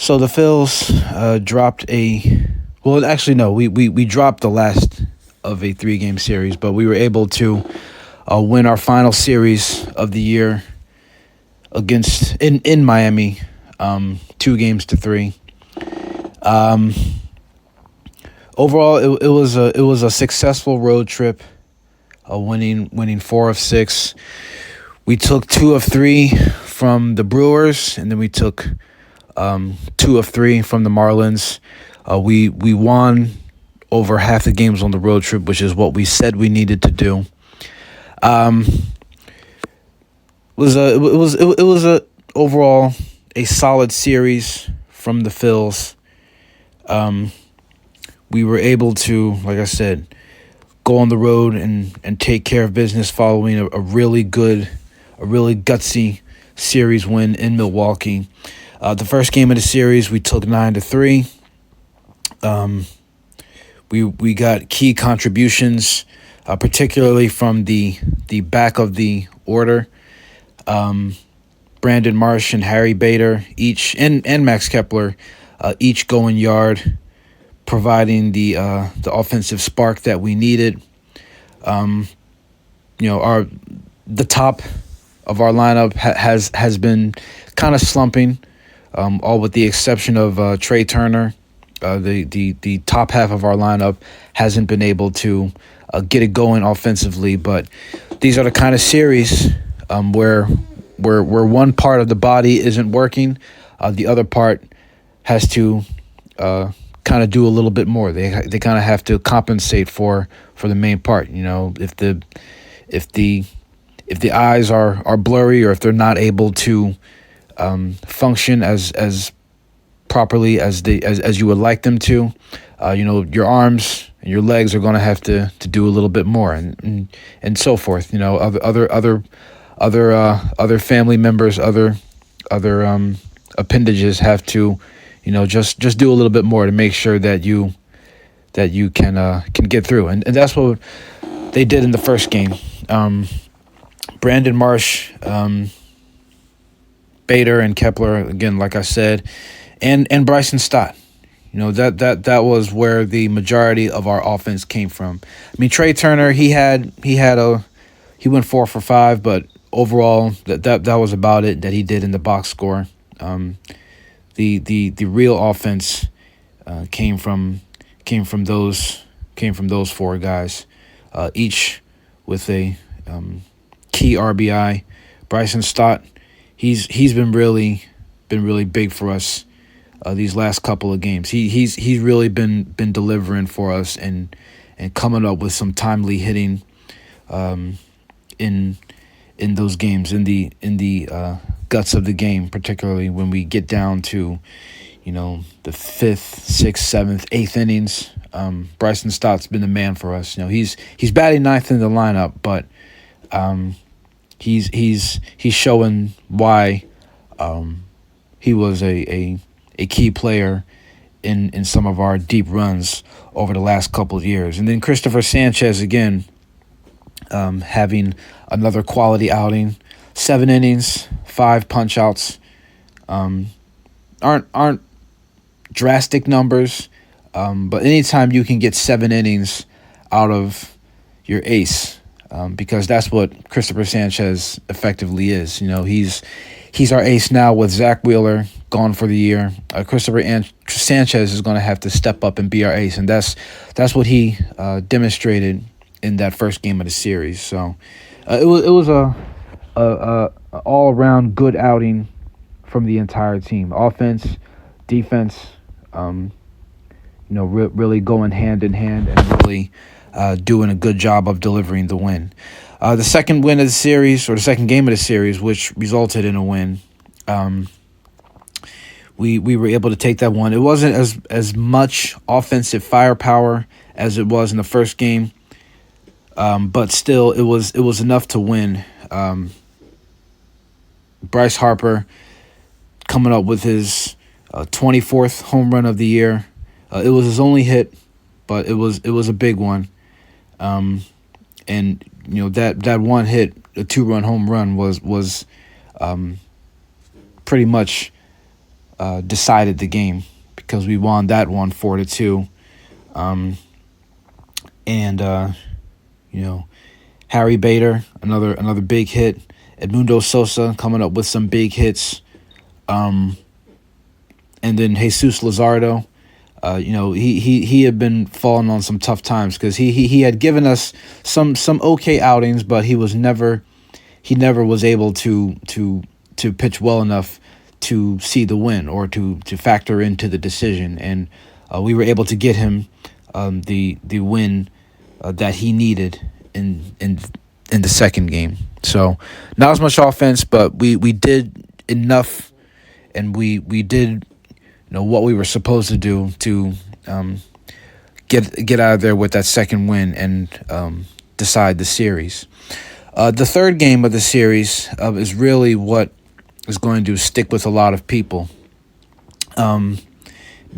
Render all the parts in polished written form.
So the Phils dropped a. Well, actually, no. We dropped the last of a 3-game series, but we were able to win our final series of the year against in Miami, 2-3. Um, Overall, it was a successful road trip, winning 4 of 6. We took 2 of 3 from the Brewers, and then we took 2 of 3 from the Marlins. We won over half the games on the road trip, which is what we said we needed to do. It was overall a solid series from the Phils. We were able to, like I said, go on the road and take care of business following a really gutsy series win in Milwaukee. The first game of the series, we took 9-3. We got key contributions, particularly from the back of the order. Brandon Marsh and Harry Bader each, and Max Kepler, each going yard, providing the offensive spark that we needed. The top of our lineup has been kind of slumping, all with the exception of Trey Turner. The top half of our lineup hasn't been able to get it going offensively, but these are the kind of series where one part of the body isn't working, the other part has to kind of do a little bit more. They kind of have to compensate for the main part. If the eyes are blurry, or if they're not able to function as properly as you would like them to, your arms and your legs are going to have to do a little bit more, and so forth. Other family members, other appendages have to, just do a little bit more to make sure that you can get through, and that's what they did in the first game. Brandon Marsh, Bader, and Kepler, again, like I said, and Bryson Stott. That was where the majority of our offense came from. I mean, Trey Turner, he went 4 for 5, but overall that was about it that he did in the box score. The real offense came from those 4 guys, each with a key RBI. Bryson Stott, he's been really big for us these last couple of games. He's really been delivering for us and coming up with some timely hitting in those games, in the guts of the game, particularly when we get down to the 5th, 6th, 7th, 8th innings. Bryson Stott's been the man for us. He's batting 9th in the lineup, but he's showing why he was a key player in some of our deep runs over the last couple of years. And then Christopher Sanchez, again, having another quality outing. 7 innings, 5 punch-outs. Aren't drastic numbers, but anytime you can get 7 innings out of your ace, because that's what Christopher Sanchez effectively is. He's our ace now with Zach Wheeler gone for the year. Christopher Sanchez is going to have to step up and be our ace, and that's what he demonstrated in that first game of the series. So it was a all around good outing from the entire team. Offense, defense, really going hand in hand and really doing a good job of delivering the win. The second win of the series, or the second game of the series, which resulted in a win, we were able to take that one. It wasn't as much offensive firepower as it was in the first game, but still, it was enough to win. Bryce Harper coming up with his 24th home run of the year. It was his only hit, but it was a big one. And that one hit, a 2-run home run, was pretty much decided the game because we won that one 4-2. Um, and you know, Harry Bader, another big hit. Edmundo Sosa coming up with some big hits. And then Jesus Luzardo. He had been falling on some tough times because he had given us some okay outings, but he never was able to pitch well enough to see the win or to factor into the decision, and we were able to get him the win that he needed in the second game. So not as much offense, but we did enough, and we did what we were supposed to do to get out of there with that second win and decide the series. The third game of the series is really what is going to stick with a lot of people,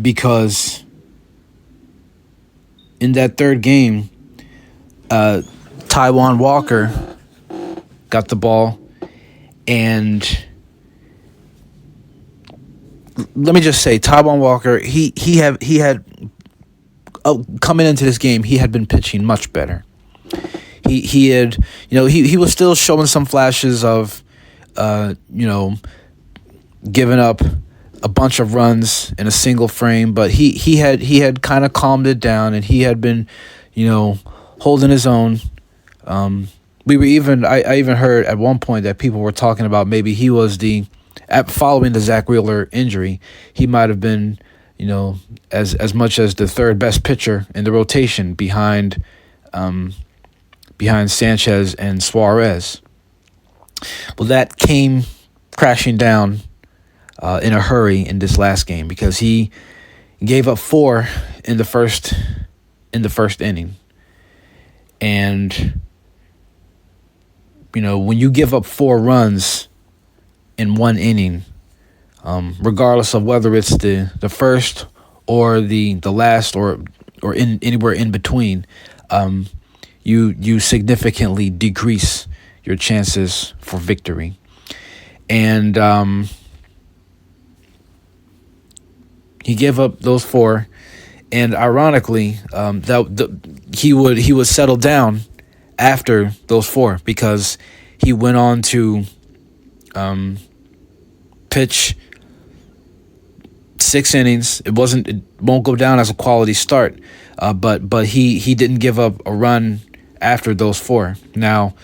because in that third game, Taijuan Walker got the ball, and let me just say, Taijuan Walker, he had coming into this game, he had been pitching much better. He had, he was still showing some flashes of, giving up a bunch of runs in a single frame, but he had kind of calmed it down, and he had been, holding his own. I even heard at one point that people were talking about maybe he was following the Zach Wheeler injury, he might have been, as much as the third best pitcher in the rotation behind Sanchez and Suarez. Well, that came crashing down in a hurry in this last game because he gave up 4 in the first inning. And when you give up 4 runs in one inning, regardless of whether it's the first or the last or in anywhere in between, you significantly decrease your chances for victory. And he gave up those 4, and ironically, he would settle down after those 4 because he went on to pitch 6 innings. It won't go down as a quality start, but he didn't give up a run after those 4. Now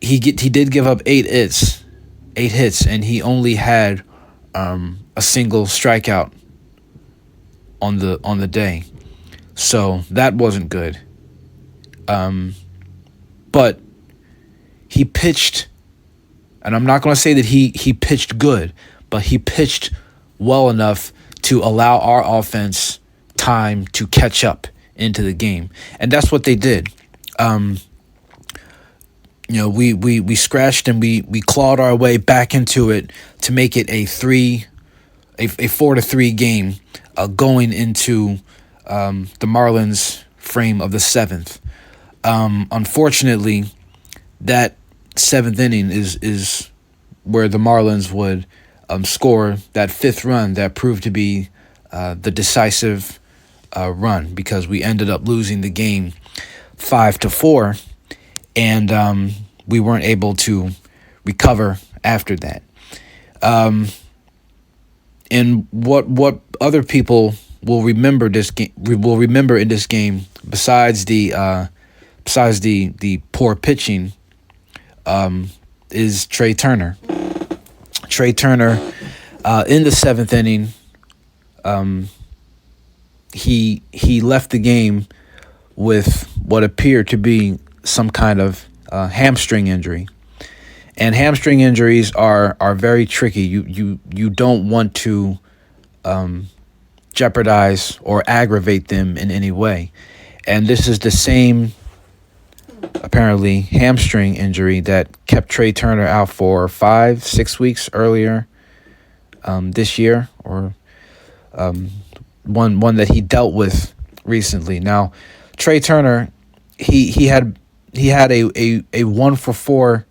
he did give up 8 hits, and he only had a single strikeout on the day, so that wasn't good. But he pitched, and I'm not going to say that he pitched good, but he pitched well enough to allow our offense time to catch up into the game, and that's what they did. We scratched and we clawed our way back into it to make it a 4-3 game, going into the Marlins frame of the 7th. Unfortunately, that 7th inning is where the Marlins would score that 5th run that proved to be the decisive run, because we ended up losing the game 5-4, and we weren't able to recover after that. And what other people will remember in this game, besides the poor pitching, is Trey Turner. Trey Turner, in the 7th inning, he left the game with what appeared to be some kind of hamstring injury. And hamstring injuries are very tricky. You don't want to jeopardize or aggravate them in any way. And this is the same, apparently, hamstring injury that kept Trey Turner out for 5-6 weeks earlier this year, or one that he dealt with recently. Now, Trey Turner, he had a 1-for-4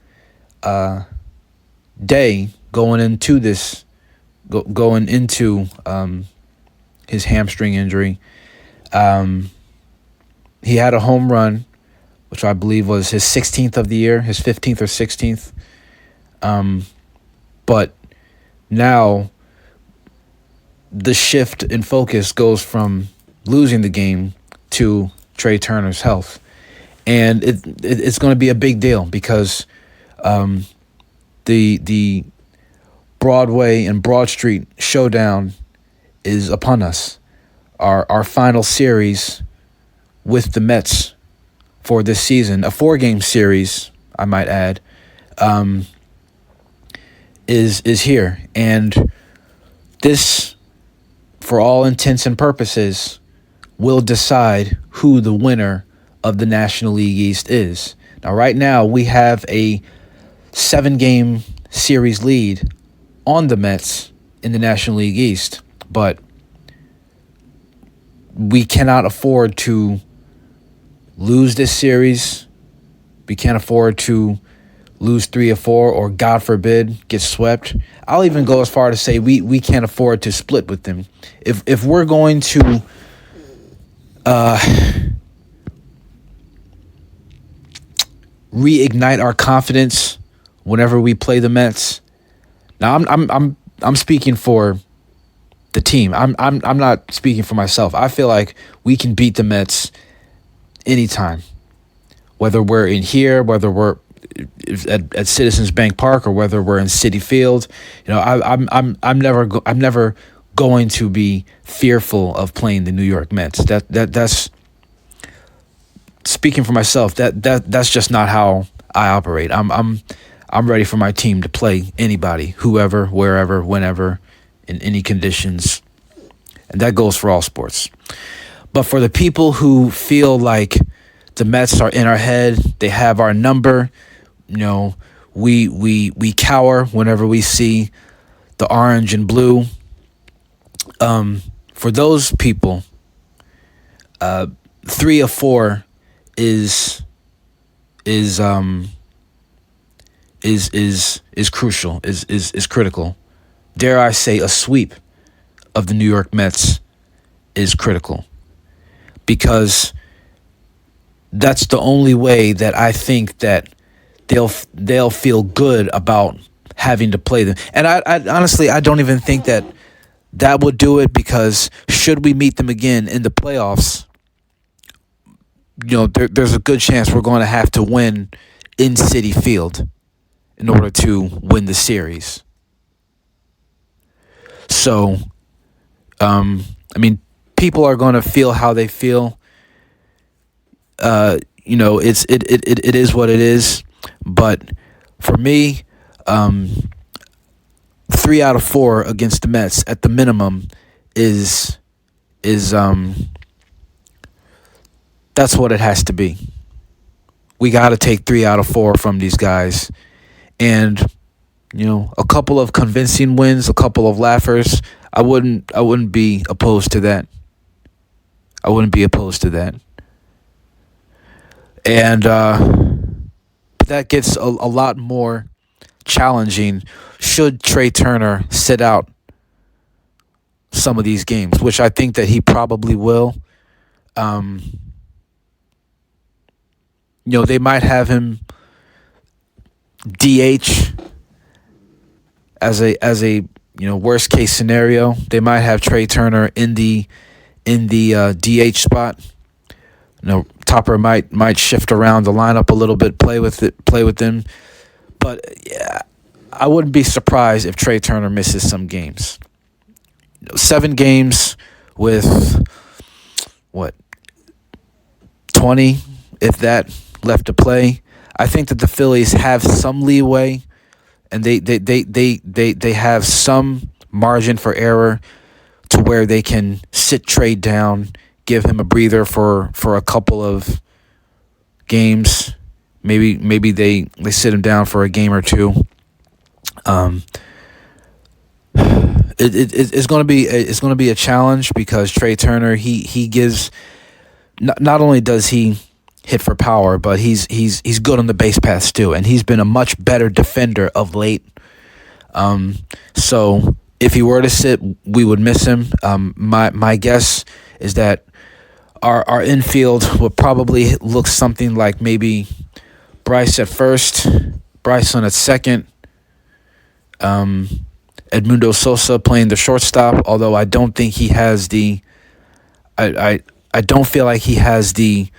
day going into this going into his hamstring injury. Um, he had a home run, which I believe was his 16th of the year, his 15th or 16th. But now the shift in focus goes from losing the game to Trey Turner's health. And it's going to be a big deal because the Broadway and Broad Street showdown is upon us. Our final series with the Mets for this season, a 4-game series, I might add, is here. And this, for all intents and purposes, will decide who the winner of the National League East is. Now, right now, we have a 7-game series lead on the Mets in the National League East, but we cannot afford to lose this series. We can't afford to lose 3 or 4, or God forbid, get swept. I'll even go as far to say we can't afford to split with them. If we're going to reignite our confidence whenever we play the Mets. Now I'm speaking for the team. I'm not speaking for myself. I feel like we can beat the Mets anytime, whether we're in here, whether we're at Citizens Bank Park, or whether we're in Citi Field. You know, I'm never going to be fearful of playing the New York Mets. That's speaking for myself. That's just not how I operate. I'm ready for my team to play anybody, whoever, wherever, whenever, in any conditions. And that goes for all sports. But for the people who feel like the Mets are in our head, they have our number, you know, we cower whenever we see the orange and blue. For those people, 3 or 4 is crucial, is critical. Dare I say, a sweep of the New York Mets is critical, because that's the only way that I think that they'll feel good about having to play them. And I honestly, I don't even think that would do it, because should we meet them again in the playoffs, you know, there's a good chance we're going to have to win in Citi Field in order to win the series. So, I mean, people are going to feel how they feel. You know, it is what it is. But for me, 3 out of 4 against the Mets at the minimum is that's what it has to be. We got to take 3 out of 4 from these guys. And, you know, a couple of convincing wins, a couple of laughers, I wouldn't be opposed to that. I wouldn't be opposed to that. And that gets a lot more challenging should Trey Turner sit out some of these games, which I think that he probably will. You know, they might have him DH as a you know, worst case scenario. They might have Trey Turner in the DH spot. You know, Topper might shift around the lineup a little bit, play with them. But yeah, I wouldn't be surprised if Trey Turner misses some games. 7 games with 20, if that, left to play. I think that the Phillies have some leeway, and they have some margin for error to where they can sit Trey down, give him a breather for a couple of games. Maybe they sit him down for a game or 2. It's going to be a challenge, because Trey Turner, he gives, not only does he hit for power, but he's good on the base paths too, and he's been a much better defender of late. So If he were to sit, we would miss him. My guess is that our infield would probably look something like maybe Bryce at first, Bryson at second, Edmundo Sosa playing the shortstop. Although I don't think he has the, I don't feel like he has the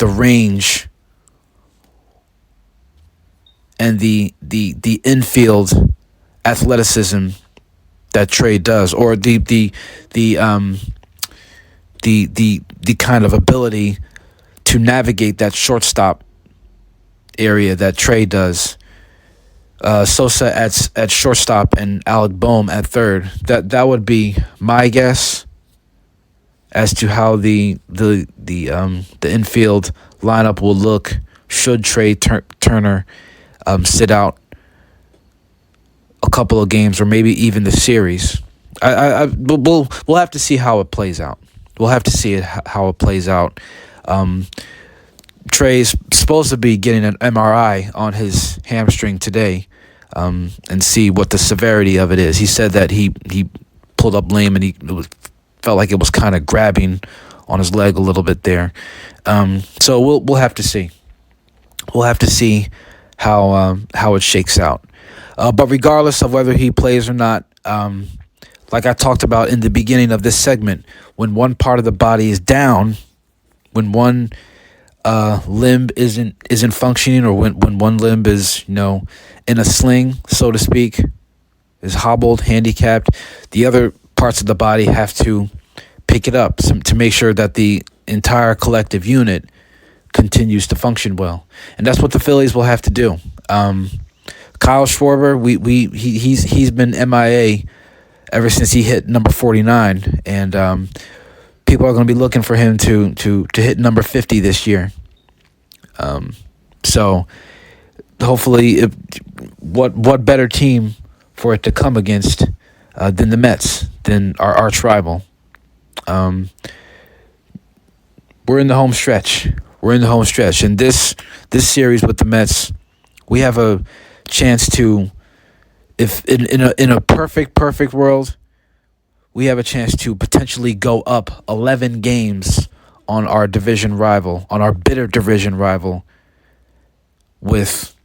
range and the infield athleticism that Trey does, or the kind of ability to navigate that shortstop area that Trey does. Sosa at shortstop and Alec Boehm at third. That would be my guess as to how the infield lineup will look should Trey Turner sit out a couple of games or maybe even the series. We'll have to see how it plays out. We'll have to see how it plays out. Trey's supposed to be getting an MRI on his hamstring today, and see what the severity of it is. He said that he pulled up lame and felt like it was kind of grabbing on his leg a little bit there. So we'll have to see. We'll have to see how it shakes out. But regardless of whether he plays or not, like I talked about in the beginning of this segment, when one part of the body is down, when one limb isn't functioning, or when one limb is in a sling, so to speak, is hobbled, handicapped, the other parts of the body have to pick it up to make sure that the entire collective unit continues to function well, and that's what the Phillies will have to do. Kyle Schwarber, he's been MIA ever since he hit number 49, and people are going to be looking for him to hit number 50 this year. So hopefully, what better team for it to come against than the Mets, than our arch rival. We're in the home stretch. And this series with the Mets, we have a chance to, if in a perfect world, we have a chance to potentially go up 11 games on our division rival, on our bitter division rival, with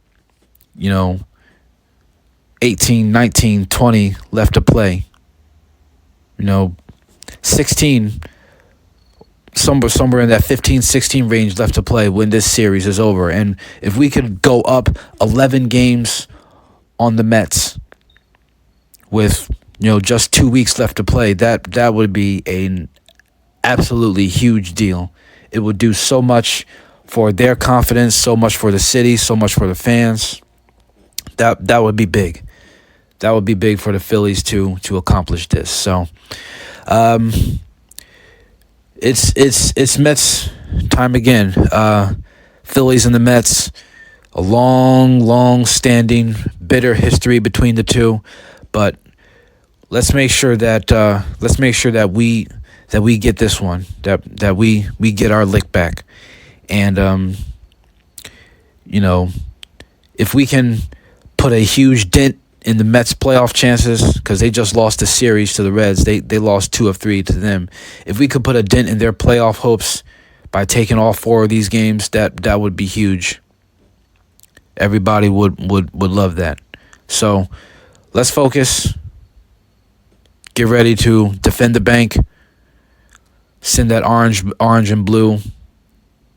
18, 19, 20 left to play. 16, somewhere in that 15, 16 range left to play when this series is over. And if we could go up 11 games on the Mets with just 2 weeks left to play, that would be an absolutely huge deal. It would do so much for their confidence, so much for the city, so much for the fans. That would be big. That would be big for the Phillies to accomplish this. So, it's Mets time again. Phillies and the Mets, a long standing bitter history between the two, but let's make sure that we get this one, that we get our lick back. And if we can put a huge dent in the Mets' playoff chances, because they just lost the series to the Reds. They lost 2 of 3 to them. If we could put a dent in their playoff hopes by taking all 4 of these games, that would be huge. Everybody would love that. So let's focus. Get ready to defend the bank. Send that orange and blue,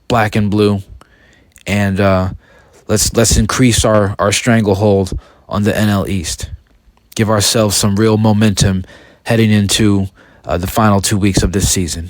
black and blue, and let's increase our stranglehold on the NL East. Give ourselves some real momentum heading into the final 2 weeks of this season.